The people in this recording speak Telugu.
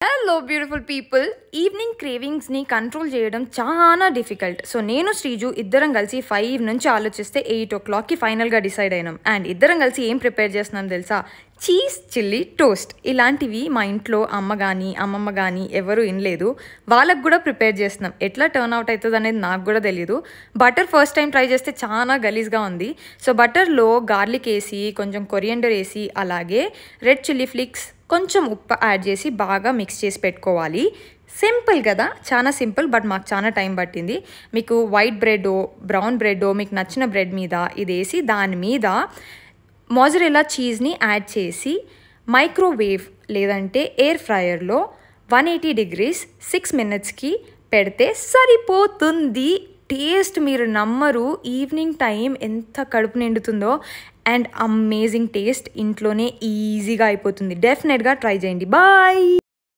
Hello beautiful people. ఈవినింగ్ క్రేవింగ్స్ని కంట్రోల్ చేయడం చాలా డిఫికల్ట్. సో నేను శ్రీజు ఇద్దరం కలిసి 5 నుంచి ఆలోచిస్తే 8 o'clockకి ఫైనల్గా డిసైడ్ అయినాం. అండ్ ఇద్దరం కలిసి ఏం ప్రిపేర్ చేస్తున్నాం తెలుసా? Cheese chilli toast. ఇలాంటివి మా ఇంట్లో అమ్మ కానీ అమ్మమ్మ కానీ ఎవరు వినలేదు. వాళ్ళకు కూడా ప్రిపేర్ చేస్తున్నాం. ఎట్లా టర్న్ అవుట్ అవుతుంది అనేది నాకు కూడా తెలియదు. బటర్ ఫస్ట్ టైం ట్రై చేస్తే చాలా గలీజ్గా ఉంది. సో బటర్లో గార్లిక్ వేసి కొంచెం కొరియండర్ వేసి అలాగే రెడ్ చిల్లీ ఫ్లేక్స్ కొంచెం ఉప్పు యాడ్ చేసి బాగా మిక్స్ చేసి పెట్టుకోవాలి. సింపుల్ కదా, చాలా సింపుల్, బట్ మాకు చాలా టైం పట్టింది. మీకు వైట్ బ్రెడ్ బ్రౌన్ బ్రెడ్ మీకు నచ్చిన బ్రెడ్ మీద ఇది వేసి దాని మీద మోజరెల్లా చీజ్ని యాడ్ చేసి మైక్రోవేవ్ లేదంటే ఎయిర్ ఫ్రైయర్లో 180 degrees 6 minutesకి పెడితే సరిపోతుంది. టేస్ట్ మీరు నమ్మరు. ఈవినింగ్ టైం ఎంత కడుపు నిండుతుందో. అండ్ అమేజింగ్ టేస్ట్ ఇంట్లోనే ఈజీగా అయిపోతుంది. డెఫినెట్గా ట్రై చేయండి. బాయ్.